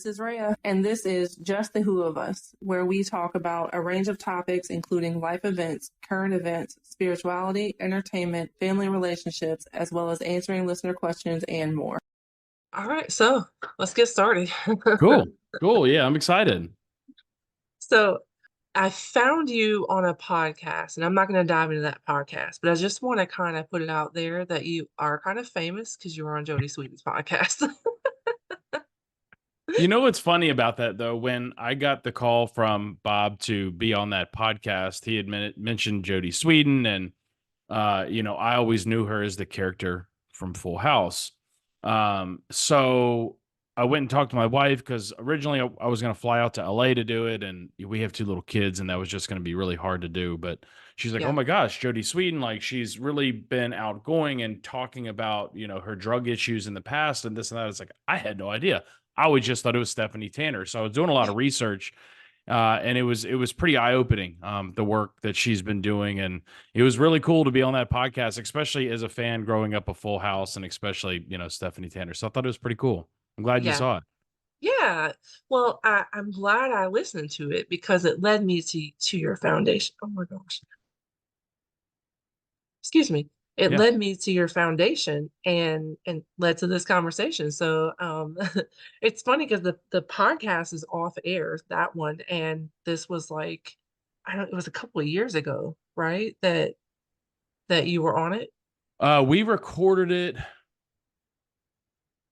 this is Reah, and this is Just the Who of Us, where we talk about a range of topics, including life events, current events, spirituality, entertainment, family relationships, as well as answering listener questions and more. All right, so let's get started. Cool. Cool. Yeah, I'm excited. So I found you on a podcast, and I'm not going to dive into that podcast, but I just want to kind of put it out there that you are kind of famous because you were on Jodie Sweetin's podcast. You know what's funny about that though? When I got the call from Bob to be on that podcast, he had mentioned Jodie Sweetin, and I always knew her as the character from Full House. So I went and talked to my wife because originally I was going to fly out to LA to do it, and we have two little kids, and that was just going to be really hard to do. But she's like, "Oh Yeah, my gosh, Jodie Sweetin, like she's really been outgoing and talking about her drug issues in the past and this and that." It's like I had no idea. I always just thought it was Stephanie Tanner. So I was doing a lot of research, and it was pretty eye opening, the work that she's been doing, and it was really cool to be on that podcast, especially as a fan growing up a Full House, and especially Stephanie Tanner. So I thought it was pretty cool. I'm glad you yeah, saw it. yeah. Well, I'm glad I listened to it because it led me to your foundation. Oh my gosh. Excuse me. It Yeah. led me to your foundation and led to this conversation. So it's funny because the podcast is off air, that one, and this was like I don't it was a couple of years ago, right? That you were on it. We recorded it.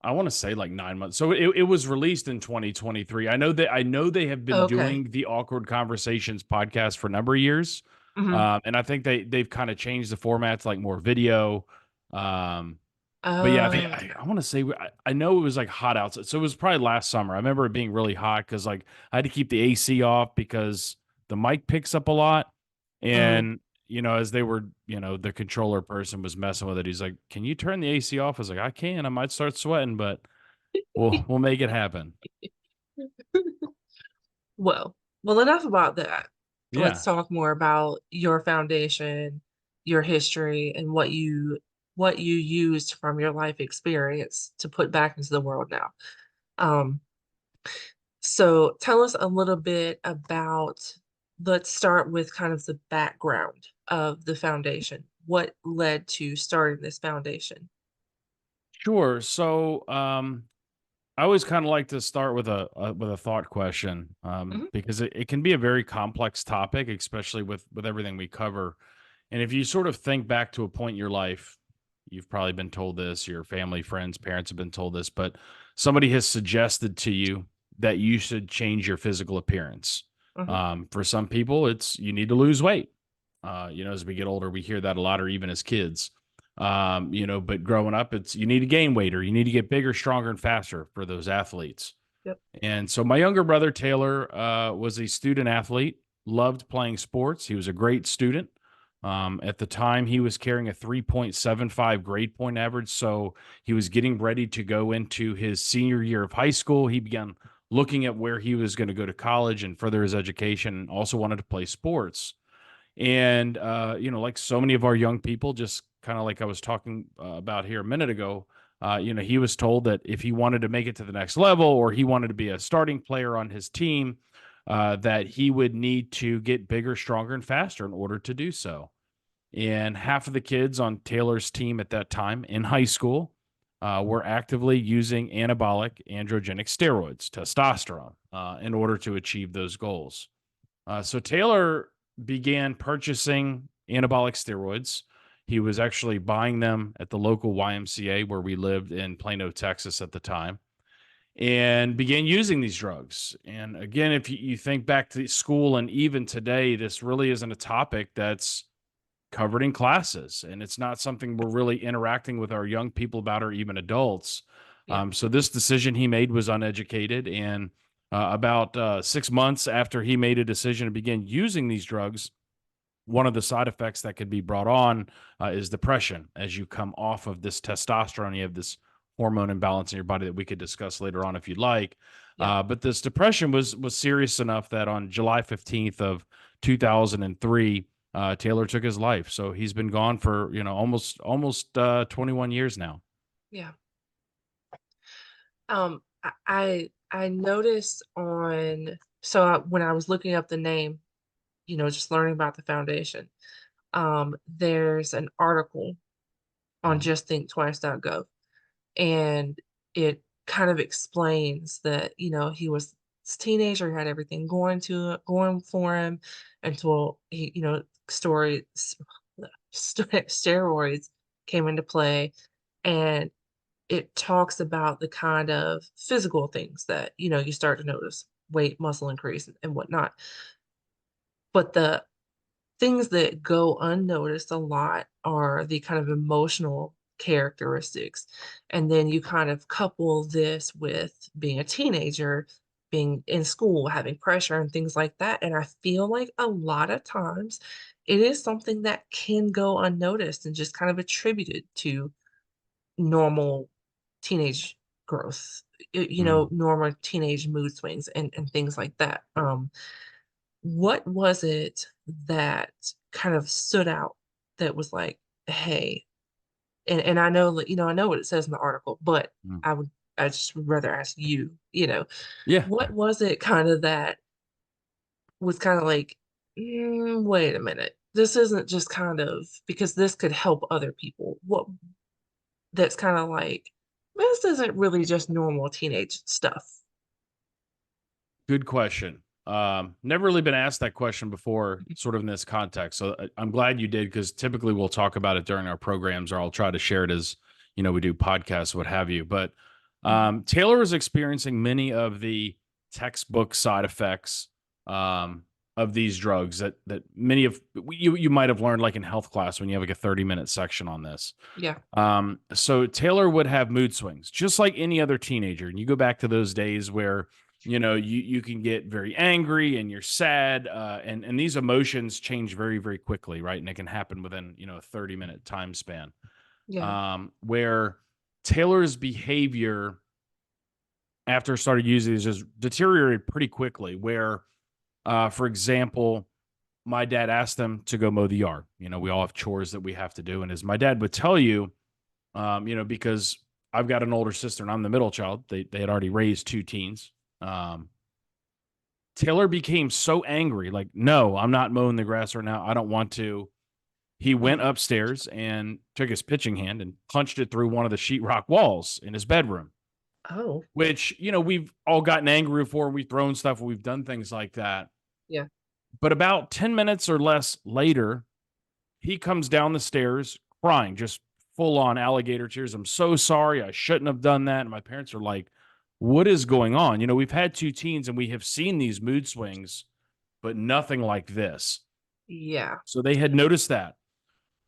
I want to say like 9 months. So it was released in 2023. I know they have been Okay. doing the Awkward Conversations podcast for a number of years. Hmm. And I think they've kind of changed the formats, like more video. Um, but yeah, Oh, I want to say I know it was like hot outside. So it was probably last summer. I remember it being really hot because like I had to keep the AC off because the mic picks up a lot. mm. And as they were, the controller person was messing with it. He's like, "Can you turn the AC off?" I was like, "I can. I might start sweating, but we'll make it happen." Well, well, enough about that. Let's Yeah. talk more about your foundation, your history, and what you used from your life experience to put back into the world now. Um, so tell us a little bit about, let's start with kind of the background of the foundation. What led to starting this foundation? Sure. So, I always kind of like to start with a thought question, Mhm. because it can be a very complex topic, especially with everything we cover. And if you sort of think back to a point in your life, you've probably been told this, your family, friends, parents have been told this, but somebody has suggested to you that you should change your physical appearance. Mhm. For some people, it's you need to lose weight. As we get older, we hear that a lot, or even as kids. But growing up, it's you need to gain weight or you need to get bigger, stronger, and faster for those athletes. Yep. And so my younger brother Taylor was a student athlete, loved playing sports. He was a great student. At the time, he was carrying a 3.75 grade point average. So he was getting ready to go into his senior year of high school. He began looking at where he was going to go to college and further his education, and also wanted to play sports. And, like so many of our young people, just kind of like I was talking about here a minute ago, he was told that if he wanted to make it to the next level or he wanted to be a starting player on his team, that he would need to get bigger, stronger, and faster in order to do so. And half of the kids on Taylor's team at that time in high school were actively using anabolic androgenic steroids, testosterone, in order to achieve those goals. So Taylor began purchasing anabolic steroids. He was actually buying them at the local YMCA where we lived in Plano, Texas at the time, and began using these drugs. And again, if you think back to school and even today, this really isn't a topic that's covered in classes. And it's not something we're really interacting with our young people about or even adults. Yeah. So this decision he made was uneducated. And about 6 months after he made a decision to begin using these drugs, one of the side effects that could be brought on is depression. As you come off of this testosterone, you have this hormone imbalance in your body that we could discuss later on if you'd like. Yeah. But this depression was serious enough that on July 15th of 2003, Taylor took his life. So he's been gone for almost 21 years now. Yeah. I I noticed when I was looking up the name, just learning about the foundation, there's an article on Mhm. justthinktwice.gov, and it kind of explains that, he was this teenager, he had everything going for him until he, story steroids came into play, and it talks about the kind of physical things that, you start to notice, weight, muscle increase, and whatnot. But the things that go unnoticed a lot are the kind of emotional characteristics. And then you kind of couple this with being a teenager, being in school, having pressure and things like that. And I feel like a lot of times it is something that can go unnoticed and just kind of attributed to normal teenage growth, Mm. normal teenage mood swings and things like that. What was it that kind of stood out that was like, "Hey," and I know that, I know what it says in the article, but Mm. I just would rather ask you, Yeah. what was it kinda that was kinda like, wait a minute, this isn't just kind of because this could help other people." What that's kinda like, "This isn't really just normal teenage stuff." Good question. Never really been asked that question before, sort of in this context. So I'm glad you did, because typically we'll talk about it during our programs, or I'll try to share it as we do podcasts, what have you. But Mhm. Taylor is experiencing many of the textbook side effects of these drugs that many of you might have learned, like in health class, when you have like a 30-minute section on this. Yeah. So Taylor would have mood swings, just like any other teenager. And you go back to those days where, you can get very angry and you're sad, and these emotions change very, very quickly, right? And it can happen within, a 30-minute time span. Yeah. Where Taylor's behavior after started using these just deteriorated pretty quickly. Where, for example, my dad asked them to go mow the yard. We all have chores that we have to do. And as my dad would tell you, because I've got an older sister and I'm the middle child. They had already raised two teens. Um, Taylor became so angry, like, no, I'm not mowing the grass right now. I don't want to. He went Mhm. upstairs and took his pitching hand and punched it through one of the sheetrock walls in his bedroom, Oh, which, we've all gotten angry before. We've thrown stuff. We've done things like that. yeah. But about 10 minutes or less later, he comes down the stairs crying, just full on alligator tears. I'm so sorry. I shouldn't have done that. And my parents are like, what is going on? We've had two teens and we have seen these mood swings, but nothing like this. Yeah. So they had noticed that.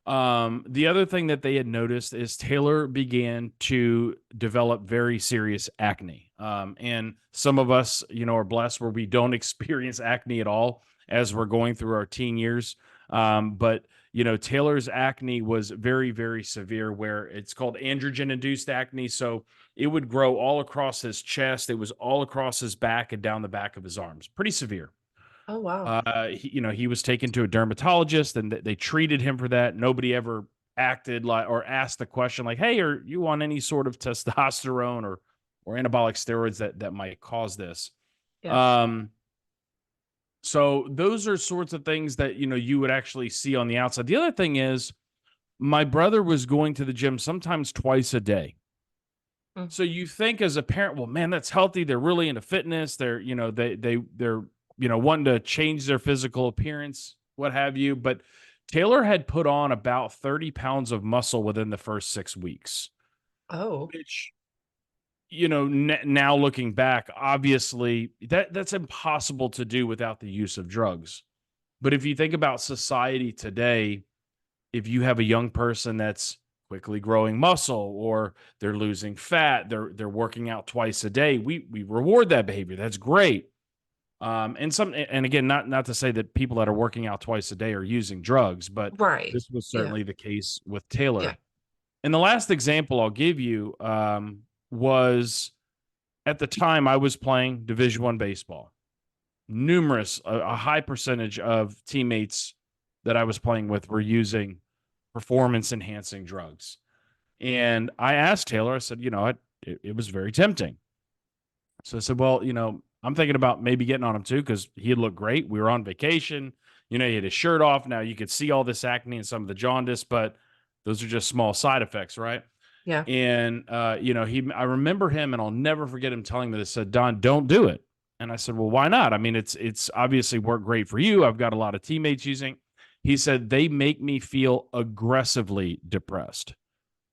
The other thing that they had noticed is Taylor began to develop very serious acne. And some of us, are blessed where we don't experience acne at all as we're going through our teen years. But Taylor's acne was very, very severe, where it's called androgen induced acne. So it would grow all across his chest. It was all across his back and down the back of his arms. Pretty severe. Oh, wow. He was taken to a dermatologist, and they treated him for that. Nobody ever acted like or asked the question like, "Hey, are you on any sort of testosterone or anabolic steroids that might cause this?" Yeah. Um, so those are sorts of things that you would actually see on the outside. The other thing is, my brother was going to the gym sometimes twice a day. Mm. So you think as a parent, well, man, that's healthy. They're really into fitness. They're, they're, wanting to change their physical appearance, what have you. But Taylor had put on about 30 pounds of muscle within the first 6 weeks, Oh, which, now looking back, obviously that's impossible to do without the use of drugs. But if you think about society today, if you have a young person that's quickly growing muscle, or they're losing fat, they're working out twice a day, we reward that behavior. That's great. And again, not to say that people that are working out twice a day are using drugs, but right. this was Yeah. certainly the case with Yeah. Taylor. And the last example I'll give you was, at the time I was playing Division I baseball. A high percentage of teammates that I was playing with were using performance enhancing drugs. And I asked Taylor, I said, it was very tempting So I said, well, I'm thinking about maybe getting on him too, because he had looked great. We were on vacation. He had his shirt off. Now you could see all this acne and some of the jaundice, but those are just small side effects, right? Yeah. And I remember him, and I'll never forget him telling me this. Said, Don, don't do it. And I said, well, why not? I mean, it's obviously worked great for you. I've got a lot of teammates using. He said, they make me feel aggressively depressed.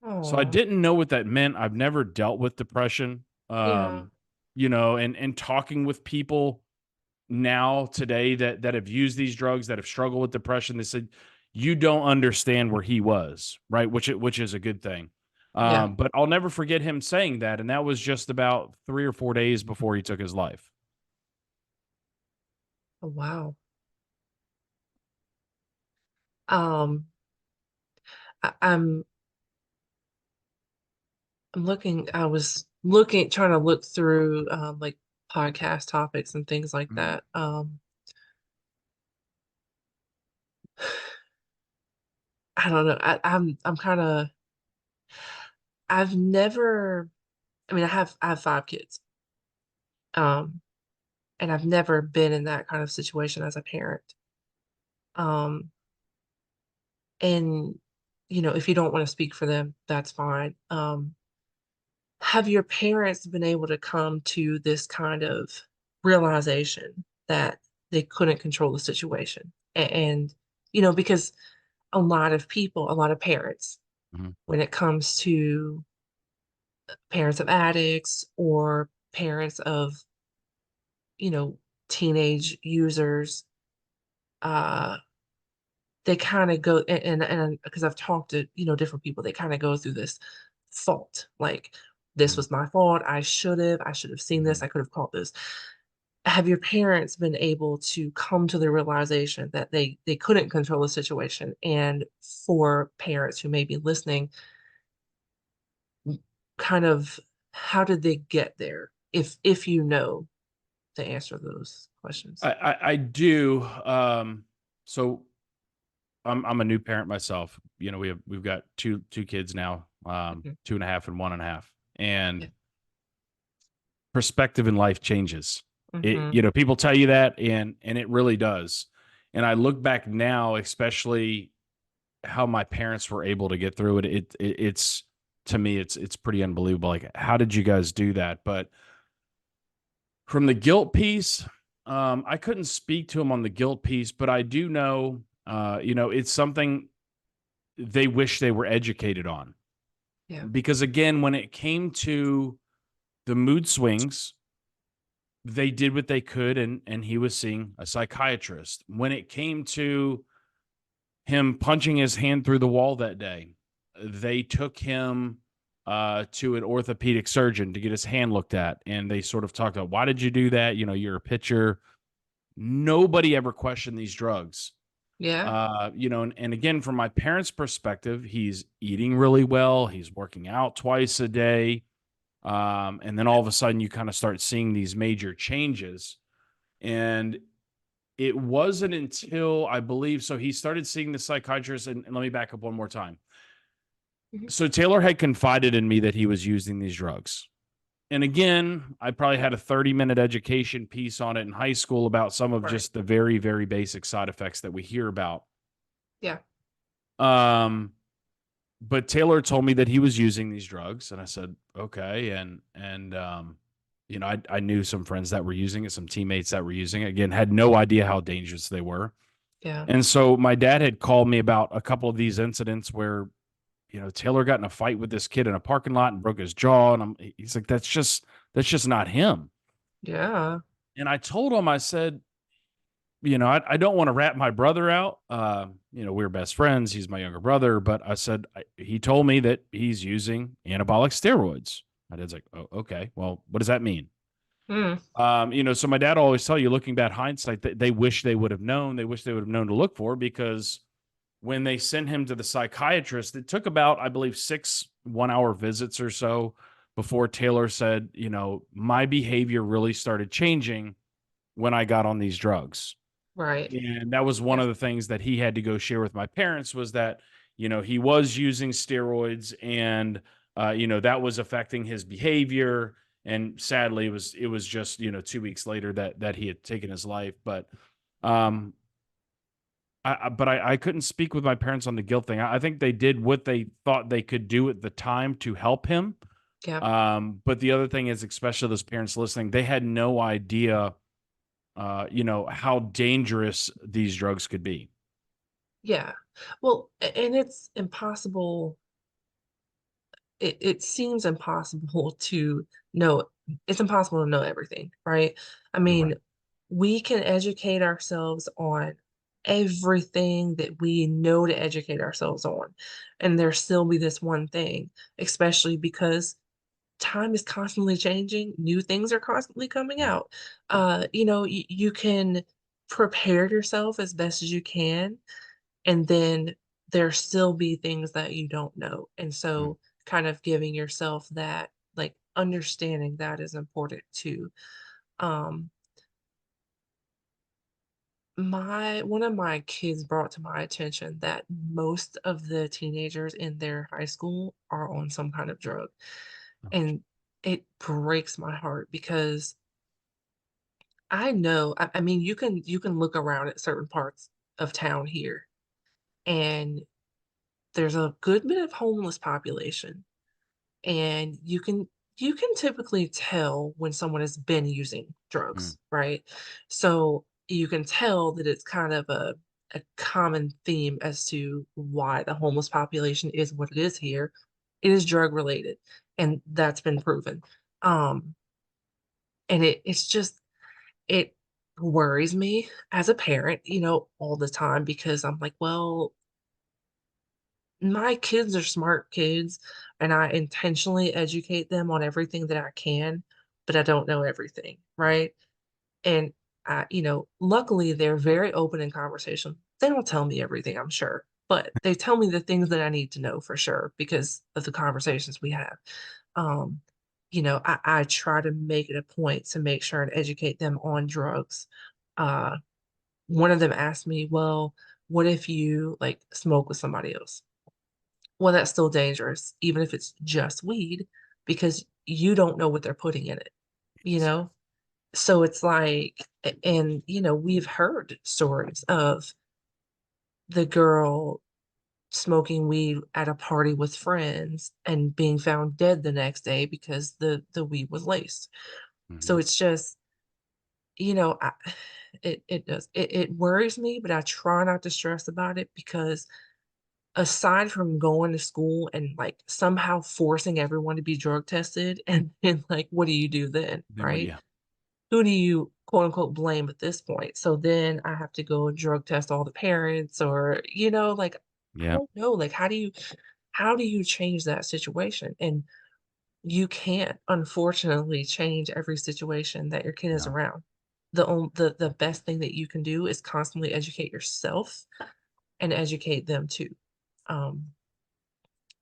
So I Oh, didn't know what that meant. I've never dealt with depression. yeah. And talking with people now today that have used these drugs, that have struggled with depression, they said, you don't understand where he was, right? Which is a good thing. Yeah. But I'll never forget him saying that. And that was just about 3 or 4 days before he took his life. Oh, wow. Um, I'm I was trying to look through like podcast topics and things like Mhm. that. I don't know. I'm kind of I've never I mean I have 5 kids. Um and I've never been in that kind of situation as a parent. Um and if you don't want to speak for them, that's fine. Have your parents been able to come to this kind of realization that they couldn't control the situation? And because a lot of people, a lot of parents, Mhm. when it comes to parents of addicts or parents of, you know, teenage users, uh, they kind of go and because I've talked to, different people, they kind of go through this fault. Like, this Mhm. was my fault. I should have seen this. Mhm. I could have caught this. Have your parents been able to come to the realization that they couldn't control the situation? And for parents who may be listening, kind of how did they get there? If you know the answer to those questions. I do. So I'm a new parent myself. We've got two kids now, Mhm. 2.5 and 1.5, Yeah. and perspective in life changes. Mhm. People tell you that, and it really does. And I look back now, especially how my parents were able to get through it. It's to me, it's pretty unbelievable. Like, how did you guys do that? But from the guilt piece, I couldn't speak to him on the guilt piece, but I do know, it's something they wish they were educated on. Yeah. Because again, when it came to the mood swings, they did what they could, and he was seeing a psychiatrist. When it came to him punching his hand through the wall that day, they took him to an orthopedic surgeon to get his hand looked at, and they sort of talked about, why did you do that? You're a pitcher. Nobody ever questioned these drugs. Yeah. And again, from my parents' perspective, he's eating really well. He's working out twice a day. And then all of a sudden you kind of start seeing these major changes. And it wasn't until, I believe, so he started seeing the psychiatrist. And let me back up one more time. Mhm. So Taylor had confided in me that he was using these drugs. And again, I probably had a 30-minute education piece on it in high school about some of Right. just the very, very basic side effects that we hear about. Yeah. Um, but Taylor told me that he was using these drugs, and I said, okay. I knew some friends that were using it, some teammates that were using it. Again, had no idea how dangerous they were. Yeah. And so my dad had called me about a couple of these incidents where, Taylor got in a fight with this kid in a parking lot and broke his jaw. And he's like, that's just not him. Yeah. And I told him, I said, I don't want to rat my brother out. We're best friends. He's my younger brother. But I said, he told me that he's using anabolic steroids. My dad's like, oh, okay. Well, what does that mean? Mm. So my dad always tell you, looking back hindsight, that they wish they would have known. They wish they would have known to look for, because when they sent him to the psychiatrist, it took about, I believe, 6 1-hour visits or so before Taylor said, my behavior really started changing when I got on these drugs. Right. And that was one Yeah. of the things that he had to go share with my parents, was that, he was using steroids, and, that was affecting his behavior. And sadly, it was just, 2 weeks later that he had taken his life. But um, I couldn't speak with my parents on the guilt thing. I think they did what they thought they could do at the time to help him. Yeah. But the other thing is, especially those parents listening, they had no idea, how dangerous these drugs could be. Yeah. Well, and it's impossible. It seems impossible to know. It's impossible to know everything, right? I You're mean, right. we can educate ourselves on everything that we know to educate ourselves on, and there still be this one thing, especially because time is constantly changing, new things are constantly coming Yeah. out. You can prepare yourself as best as you can, and then there still be things that you don't know. And Mm. so kind of giving yourself that, like, understanding that is important too. Um, my one of my kids brought to my attention that most of the teenagers in their high school are on some kind of drug. Oh, And it breaks my heart because I know, I mean, you can look around at certain parts of town here, and there's a good bit of homeless population, and you can typically tell when someone has been using mm, drugs, right? So you can tell that it's kind of a common theme as to why the homeless population is what it is here. It is drug related, and that's been proven. Um, and it's just it worries me as a parent, all the time because I'm like, well, my kids are smart kids, and I intentionally educate them on everything that I can, but I don't know everything, right. right? And luckily they're very open in conversation. They don't tell me everything, I'm sure, but they tell me the things that I need to know for sure because of the conversations we have. Um, I try to make it a point to make sure and educate them on drugs. Uh, One of them asked me, well, what if you like smoke with somebody else? Well, that's still dangerous, even if it's just weed, because you don't know what they're putting in it, you Exactly. know? So it's like, and we've heard stories of the girl smoking weed at a party with friends and being found dead the next day because the weed was laced. So Mhm. it's just, I, it worries me, but I try not to stress about it because aside from going to school and, like, somehow forcing everyone to be drug tested, and then, like, what do you do then, Then what? right? Yeah. Who do you, quote, unquote, "blame" at this point? So then I have to go and drug test all the parents or, like, I Yeah. don't know, like, how do you change that situation? And you can't, unfortunately, change every situation that your kid is No. around. The best thing that you can do is constantly educate yourself and educate them too. Um,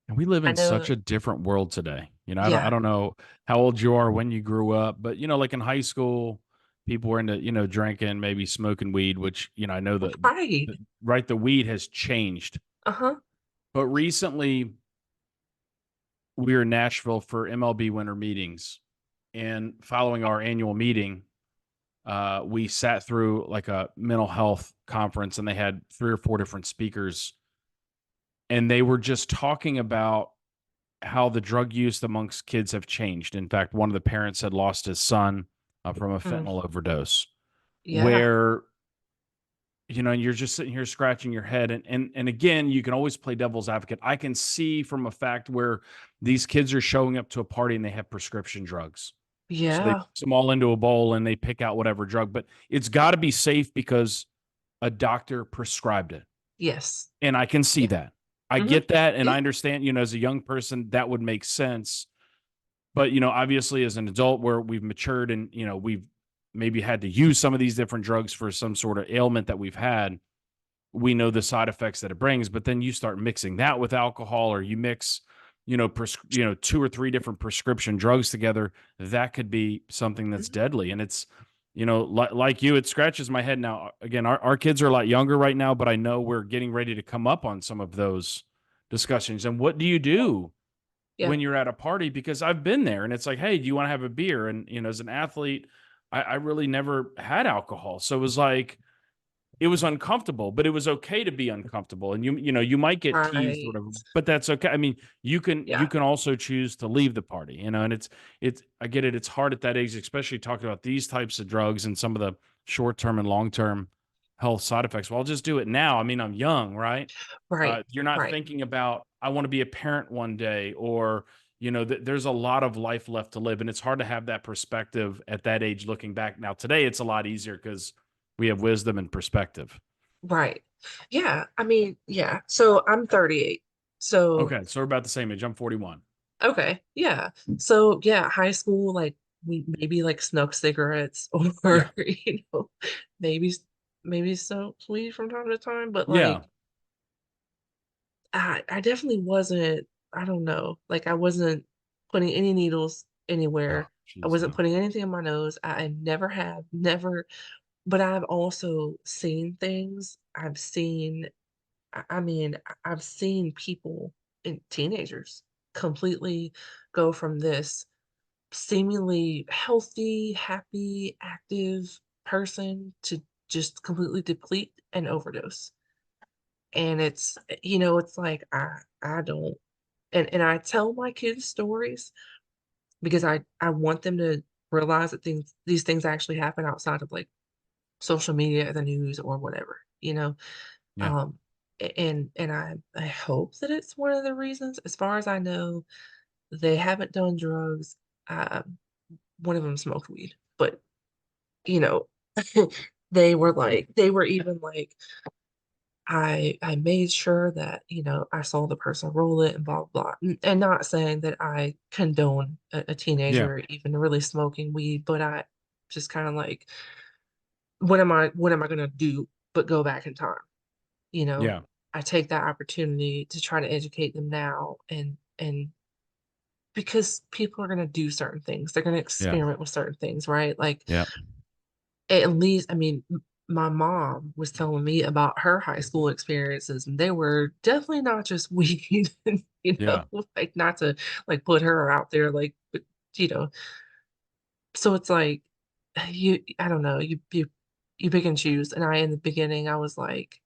And we live I in such know. a different world today. I Yeah. don't know how old you are, when you grew up, but like in high school, people were into, drinking, maybe smoking weed, which, I know Right. right, the weed has changed. Uh-huh. But recently we were in Nashville for MLB winter meetings. And following our annual meeting, we sat through like a mental health conference, and they had 3 or 4 different speakers, and they were just talking about how the drug use amongst kids have changed. In fact, one of the parents had lost his son from a Mm. fentanyl overdose, Yeah. where and you're just sitting here scratching your head, and again, you can always play devil's advocate. I can see from a fact where these kids are showing up to a party and they have prescription drugs. So they Yeah. mix them all into a bowl and they pick out whatever drug, but it's got to be safe because a doctor prescribed it. Yes. And I can see Yeah. that. I Mhm. get that. And Yeah. I understand, as a young person, that would make sense. But, obviously as an adult where we've matured and, we've maybe had to use some of these different drugs for some sort of ailment that we've had, we know the side effects that it brings. But then you start mixing that with alcohol, or you mix, 2 or 3 different prescription drugs together, that could be something that's Mhm. deadly. And it's, like you, it scratches my head now. Again, our kids are a lot younger right now, but I know we're getting ready to come up on some of those discussions. And what do you do Yeah. when you're at a party, because I've been there and it's like, hey, do you want to have a beer? And, as an athlete, I really never had alcohol. So it was like, it was uncomfortable, but it was okay to be uncomfortable. And you might get teased or Right. whatever, but that's okay. I mean, you Yeah. can also choose to leave the party, and I get it. It's hard at that age, especially talking about these types of drugs and some of the short-term and long-term health side effects. Well, I'll just do it now. I mean, I'm young, right? Right. You're not Right. thinking about, I want to be a parent one day, or, there's a lot of life left to live. And it's hard to have that perspective at that age looking back. Now, today, it's a lot easier because we have wisdom and perspective. Right. Yeah. I mean, yeah. So I'm 38. So, Okay. So we're about the same age. I'm 41. okay. Yeah. So, yeah, high school, like we maybe like snuck cigarettes Yeah. or, maybe, maybe smoked weed from time to time, but Yeah. like, I definitely wasn't, I don't know, like I wasn't putting any needles Oh, anywhere. I jeez. wasn't No. putting anything in my nose. I never have, never, but I've also seen things. I've seen, I mean, I've seen people and teenagers completely go from this seemingly healthy, happy, active person to just completely deplete and overdose. And it's like I don't, and I tell my kids stories because I want them to realize that these things actually happen outside of like social media, the news, or whatever, you know. Yeah. Um, and I hope that it's one of the reasons. As far as I know, they haven't done drugs. One of them smoked weed, but you know, they were even like, I made sure that, I saw the person roll it and blah blah. And not saying that I condone a Yeah. teenager even really smoking weed, but I just kind of like, what am I gonna do but go back in time? You know, Yeah. I take that opportunity to try to educate them now, and because people are gonna do certain things, they're gonna Yeah. experiment with certain things, right? Like, Yeah. at least, I mean, my mom was telling me about her high school experiences, and they were definitely not just weed, Yeah. like not to like put her out there, like, but you know, so it's like I don't know, you pick and choose. And in the beginning, I was like,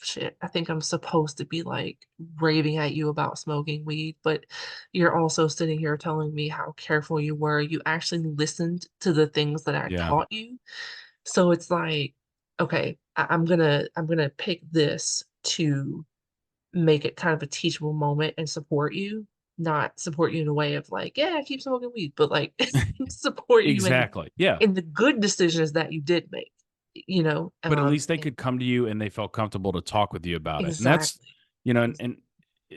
shit, I think I'm supposed to be like raving at you about smoking weed, but you're also sitting here telling me how careful you were. You actually listened to the things that I Yeah. taught you. So it's like, okay, I'm gonna pick this to make it kind of a teachable moment and support you, not support you in a way of like, yeah, keep smoking weed, but like support you Exactly. Yeah. in the good decisions that you did make, But at least they and could come to you and they felt comfortable to talk with you about it. And that's, exactly. and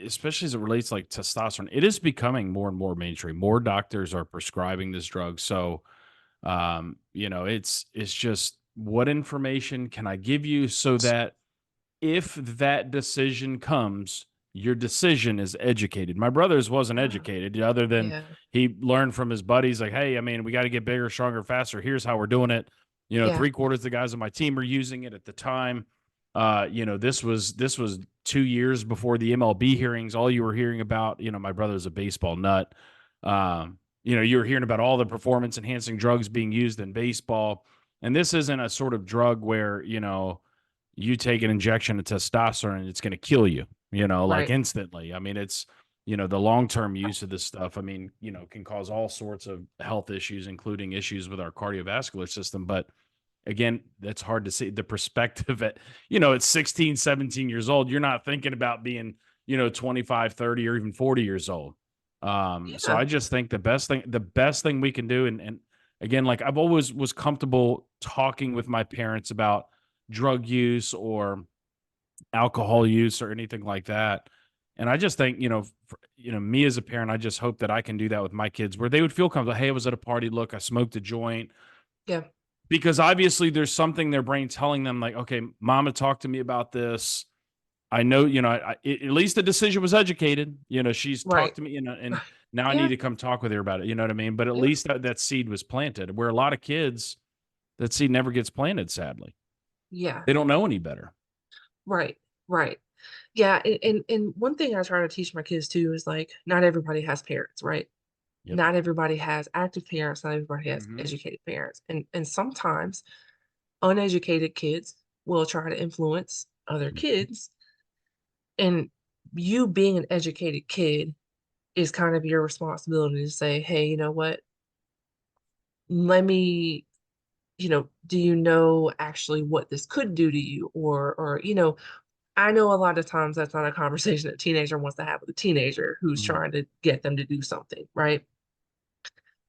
especially as it relates like testosterone, it is becoming more and more mainstream. More doctors are prescribing this drug. So, it's just, what information can I give you so that if that decision comes, your decision is educated. My brother's wasn't Yeah. educated, other than Yeah. he learned from his buddies, like, hey, I mean, we got to get bigger, stronger, faster. Here's how we're doing it. Yeah. 3/4 of the guys on my team are using it at the time. This was 2 years before the MLB hearings. All you were hearing about, my brother's a baseball nut. You were hearing about all the performance enhancing drugs being used in baseball. And this isn't a sort of drug where, you take an injection of testosterone and it's going to kill you, like Right. instantly. I mean, it's, the long-term use of this stuff, I mean, can cause all sorts of health issues, including issues with our cardiovascular system. But again, that's hard to see the perspective at 16, 17 years old. You're not thinking about being, 25, 30, or even 40 years old. So Yeah. I just think the best thing we can do. And again, like, I've always was comfortable talking with my parents about drug use or alcohol use or anything like that. And I just think, me as a parent, I just hope that I can do that with my kids, where they would feel comfortable. Hey, I was at a party. Look, I smoked a joint. Yeah. Because obviously there's something in their brain telling them, like, okay, mama talked to me about this. I know, at least the decision was educated. She's Right. talked to me, and now I need Yeah. to come talk with her about it. You know what I mean? But at Yeah. least that seed was planted, where a lot of kids, that seed never gets planted, sadly. Yeah. They don't know any better. Right. Right. Yeah, and one thing I try to teach my kids too is like not everybody has parents, right? Yep. Not everybody has active parents, not everybody has Mhm. educated parents. And sometimes uneducated kids will try to influence other Mhm. kids. And you being an educated kid is kind of your responsibility to say, hey, you know what? Let me, do you know actually what this could do to you? Or, I know a lot of times that's not a conversation a teenager wants to have with a teenager who's Mhm. trying to get them to do something, right?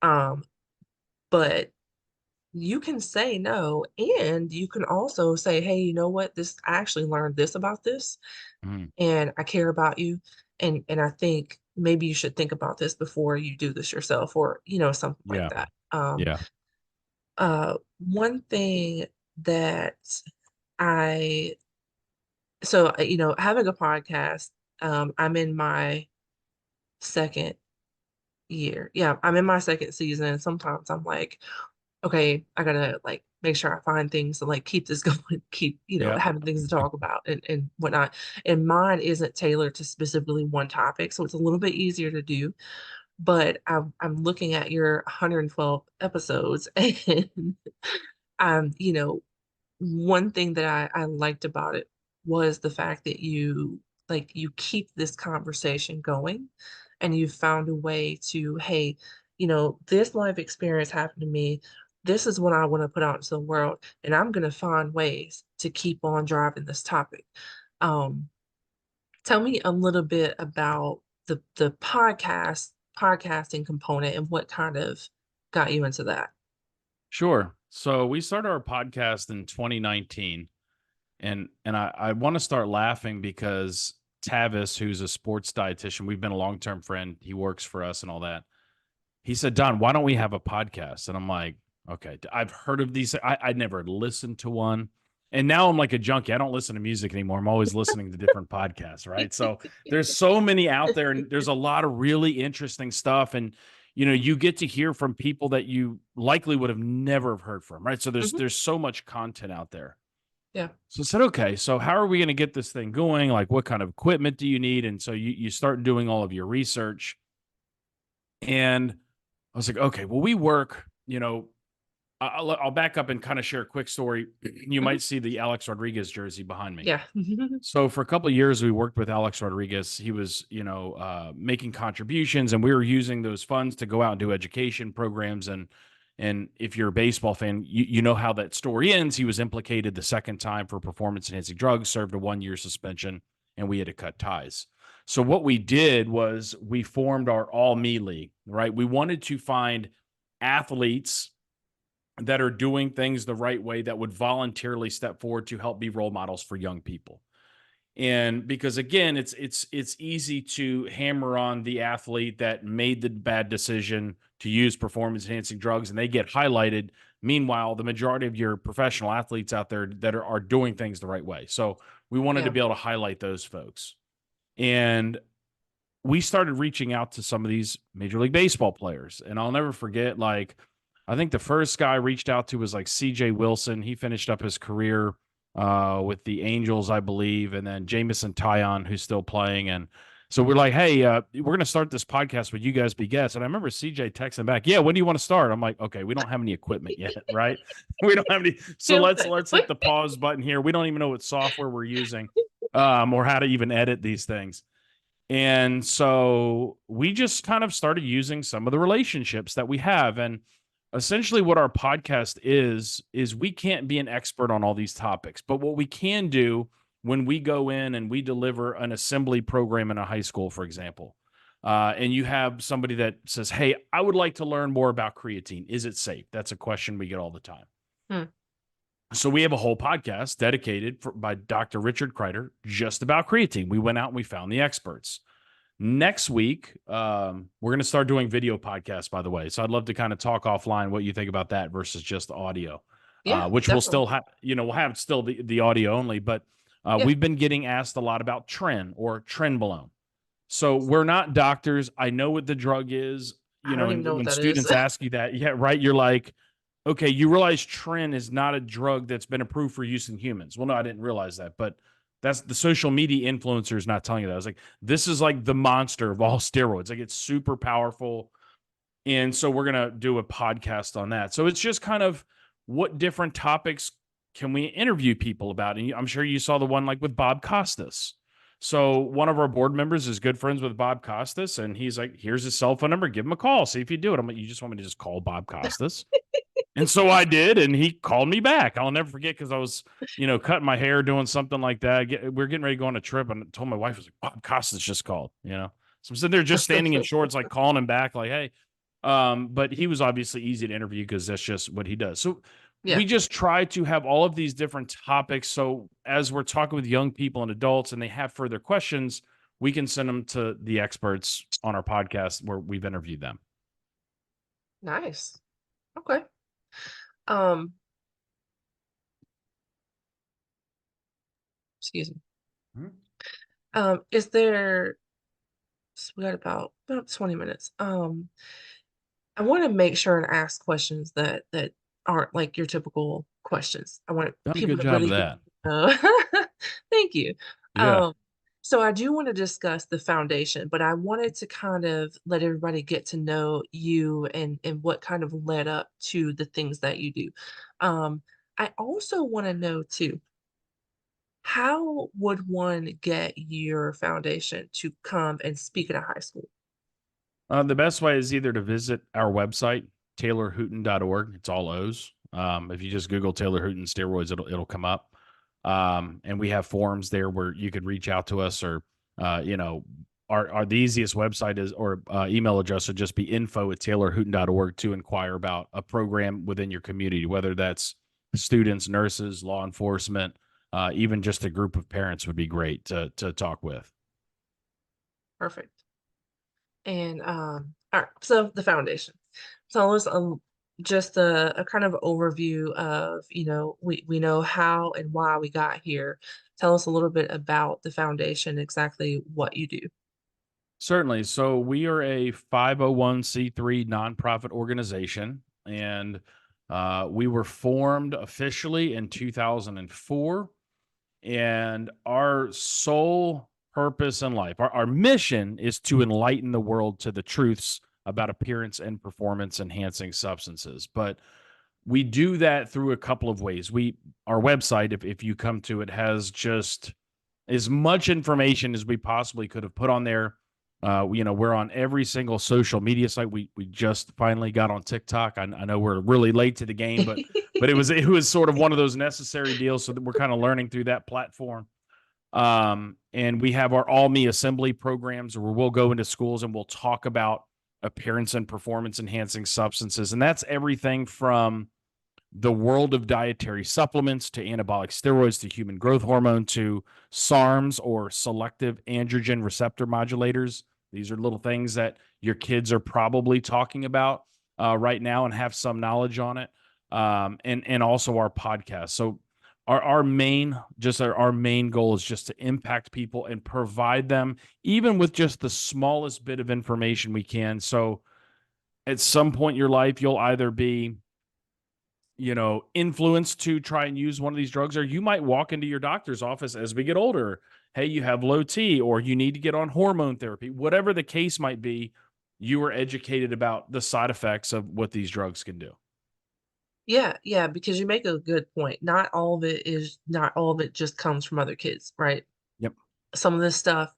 Um, but you can say no, and you can also say, "Hey, you know what? This I actually learned this about this, Mhm. and I care about you, and I think maybe you should think about this before you do this yourself," or something like Yeah. that. Yeah. One thing that I having a podcast, I'm in my second year. Yeah, I'm in my second season, and sometimes I'm like, okay, I gotta like make sure I find things to like keep this going, keep, Yeah. having things to talk about and whatnot. And mine isn't tailored to specifically one topic, so it's a little bit easier to do. But I'm looking at your 112 episodes, and you know, one thing that I liked about it was the fact that you keep this conversation going and you found a way to, hey, this life experience happened to me. This is what I want to put out into the world, and I'm gonna find ways to keep on driving this topic. Um, Tell me a little bit about the podcasting component and what kind of got you into that. Sure. So we started our podcast in 2019, and I want to start laughing because Tavis, who's a sports dietitian, we've been a long-term friend. He works for us and all that. He said, "Don, why don't we have a podcast?" And I'm like, "Okay, I've heard of these. I never listened to one." And now I'm like a junkie. I don't listen to music anymore. I'm always listening to different podcasts, right? So there's so many out there, and there's a lot of really interesting stuff. And you get to hear from people that you likely would have never have heard from, right? So there's Mhm. there's so much content out there. Yeah. So I said, okay, so how are we going to get this thing going? Like, what kind of equipment do you need? And so you start doing all of your research. And I was like, okay, well, we work, I'll back up and kind of share a quick story. You Mhm. might see the Alex Rodriguez jersey behind me. Yeah. So for a couple of years, we worked with Alex Rodriguez. He was, making contributions, and we were using those funds to go out and do education programs. And if you're a baseball fan, you know how that story ends. He was implicated the second time for performance enhancing drugs, served a 1 year suspension, and we had to cut ties. So what we did was we formed our All Me League, right? We wanted to find athletes that are doing things the right way that would voluntarily step forward to help be role models for young people. And because again, it's easy to hammer on the athlete that made the bad decision to use performance enhancing drugs and they get highlighted. Meanwhile, the majority of your professional athletes out there that are doing things the right way. So we wanted to Yeah. be able to highlight those folks. And we started reaching out to some of these Major League Baseball players. And I'll never forget, like, I think the first guy I reached out to was like CJ Wilson. He finished up his career with the Angels, I believe. And then Jamison Tyon, who's still playing. And so we're like, hey, we're going to start this podcast. Would you guys be guests? And I remember CJ texting back, yeah, when do you want to start? I'm like, okay, we don't have any equipment yet, right? We don't have any. So Feel let's hit the pause button here. We don't even know what software we're using or how to even edit these things. And so we just kind of started using some of the relationships that we have. And essentially, what our podcast is we can't be an expert on all these topics. But what we can do when we go in and we deliver an assembly program in a high school, for example, and you have somebody that says, hey, I would like to learn more about creatine. Is it safe? That's a question we get all the time. Hmm. So we have a whole podcast dedicated by Dr. Richard Kreider just about creatine. We went out and we found the experts. Next week, we're going to start doing video podcasts, by the way. So I'd love to kind of talk offline what you think about that versus just audio, Yeah, which we'll definitely. still have, we'll have still the audio only, but Yeah. we've been getting asked a lot about tren or trenbolone. So we're not doctors. I know what the drug is, I don't even and know what when that is. students ask you that, yeah, right. You're like, okay, you realize tren is not a drug that's been approved for use in humans. Well, no, I didn't realize that, but that's the social media influencers not telling you that. I was like, this is like the monster of all steroids. Like, it's super powerful. And so we're going to do a podcast on that. So it's just kind of what different topics can we interview people about? And I'm sure you saw the one like with Bob Costas. So one of our board members is good friends with Bob Costas, and he's like, here's his cell phone number. Give him a call. See if you do it. I'm like, you just want me to just call Bob Costas? And so I did, and he called me back. I'll never forget, because I was, cutting my hair, doing something like that. We're getting ready to go on a trip, and I told my wife, I was like, Bob Costas just called, So I'm sitting there just standing in shorts, like calling him back, like, hey. But he was obviously easy to interview because that's just what he does. So we just try to have all of these different topics. So as we're talking with young people and adults and they have further questions, we can send them to the experts on our podcast where we've interviewed them. Nice. Okay. Um, excuse me. Is there, we got about 20 minutes. I want to make sure and ask questions that aren't like your typical questions. I want Done a people good to job really of get that. to know. Thank you. Yeah. So I do want to discuss the foundation, but I wanted to kind of let everybody get to know you and what kind of led up to the things that you do. Um, I also want to know too, how would one get your foundation to come and speak at a high school? The best way is either to visit our website, taylorhooton.org. It's all O's. If you just Google Taylor Hooton steroids, it'll come up. And we have forums there where you could reach out to us, or our the easiest website is, or email address would just be info@taylorhooton.org to inquire about a program within your community, whether that's students, nurses, law enforcement, even just a group of parents would be great to talk with. Perfect. And all right, so the foundation. Tell us just a kind of overview of, we know how and why we got here. Tell us a little bit about the foundation, exactly what you do. Certainly. So we are a 501c3 nonprofit organization, and we were formed officially in 2004. And our sole purpose in life, our mission is to enlighten the world to the truths about appearance and performance enhancing substances. But we do that through a couple of ways. Our website, if you come to it, has just as much information as we possibly could have put on there. We're on every single social media site. We just finally got on TikTok. I know we're really late to the game, but it was sort of one of those necessary deals. So that we're kind of learning through that platform. And we have our All Me Assembly programs where we'll go into schools and we'll talk about appearance and performance enhancing substances, and that's everything from the world of dietary supplements to anabolic steroids to human growth hormone to SARMs, or selective androgen receptor modulators. These are little things that your kids are probably talking about right now and have some knowledge on it. And also our podcast. So our main goal is just to impact people and provide them even with just the smallest bit of information we can. So at some point in your life, you'll either be influenced to try and use one of these drugs, or you might walk into your doctor's office as we get older. Hey, you have low T, or you need to get on hormone therapy. Whatever the case might be, you are educated about the side effects of what these drugs can do. Yeah, because you make a good point. Not all of it just comes from other kids, right? Yep. Some of this stuff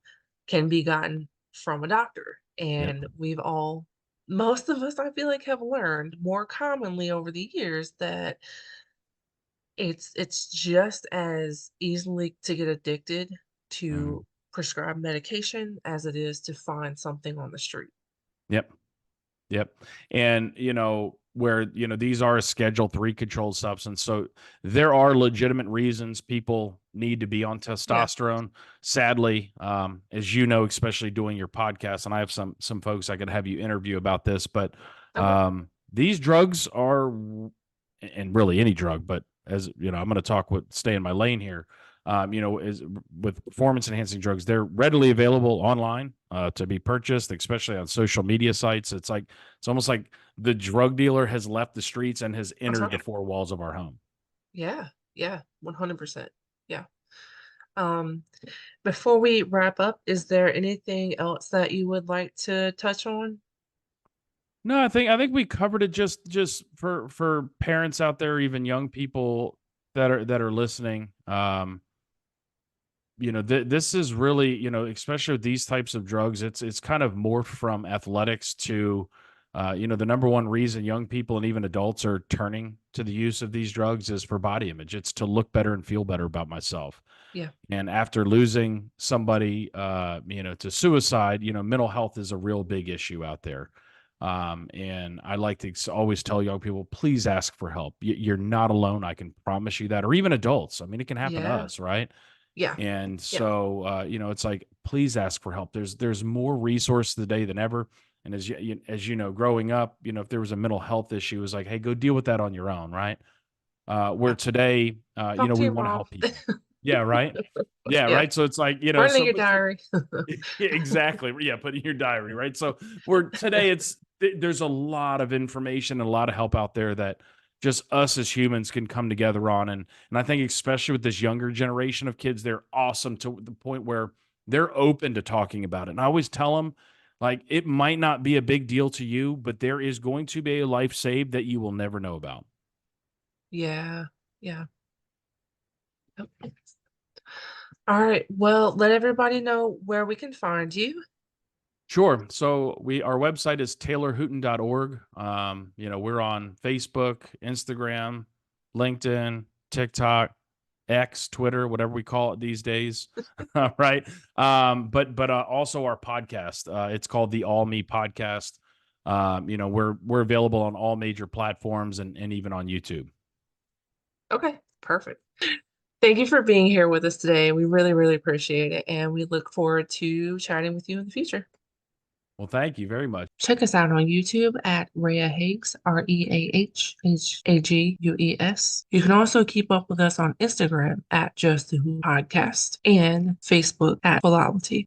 can be gotten from a doctor, Yep. and most of us, I feel like, have learned more commonly over the years that it's just as easily to get addicted to prescribed medication as it is to find something on the street. Yep. Yep. And, where, these are a Schedule III controlled substance. So there are legitimate reasons people need to be on Yeah. testosterone. Sadly, as you know, especially doing your podcast, and I have some folks I could have you interview about this, but Okay. these drugs are, and really any drug, but as I'm going to stay in my lane here. Is with performance enhancing drugs, they're readily available online to be purchased, especially on social media sites. It's almost like the drug dealer has left the streets and has entered the four walls of our home. Yeah, 100%. Yeah. Um, before we wrap up, is there anything else that you would like to touch on? No, I think we covered it just for parents out there, even young people that are listening. This is really, especially with these types of drugs, it's kind of morphed from athletics to the number one reason young people and even adults are turning to the use of these drugs is for body image. It's to look better and feel better about myself. Yeah. And after losing somebody, to suicide, mental health is a real big issue out there. And I like to always tell young people, please ask for help. You're not alone. I can promise you that. Or even adults. I mean, it can happen to Yeah. us, right? Yeah. And Yeah. so, it's like, please ask for help. There's more resources today than ever. And as you know, growing up, if there was a mental health issue, it was like, hey, go deal with that on your own, right? Where Yeah. today, Talk to we your want to mom. help people. Yeah, right. Yeah, Yeah. right. So it's like, Write it in so your but for diary. yeah, exactly. Yeah, put it in your diary, right? So we're today there's a lot of information and a lot of help out there that just us as humans can come together on. And I think especially with this younger generation of kids, they're awesome to the point where they're open to talking about it. And I always tell them, like, it might not be a big deal to you, but there is going to be a life saved that you will never know about. Yeah. Yeah. Yep. All right. Well, let everybody know where we can find you. Sure. So our website is taylorhooton.org. We're on Facebook, Instagram, LinkedIn, TikTok, X, Twitter, whatever we call it these days. Right. But also our podcast. It's called the All Me Podcast. We're available on all major platforms and even on YouTube. Okay. Perfect. Thank you for being here with us today. We really, really appreciate it. And we look forward to chatting with you in the future. Well, thank you very much. Check us out on YouTube at Reah Higgs, ReahHagues. You can also keep up with us on Instagram at Just the Who Podcast and Facebook at Philology.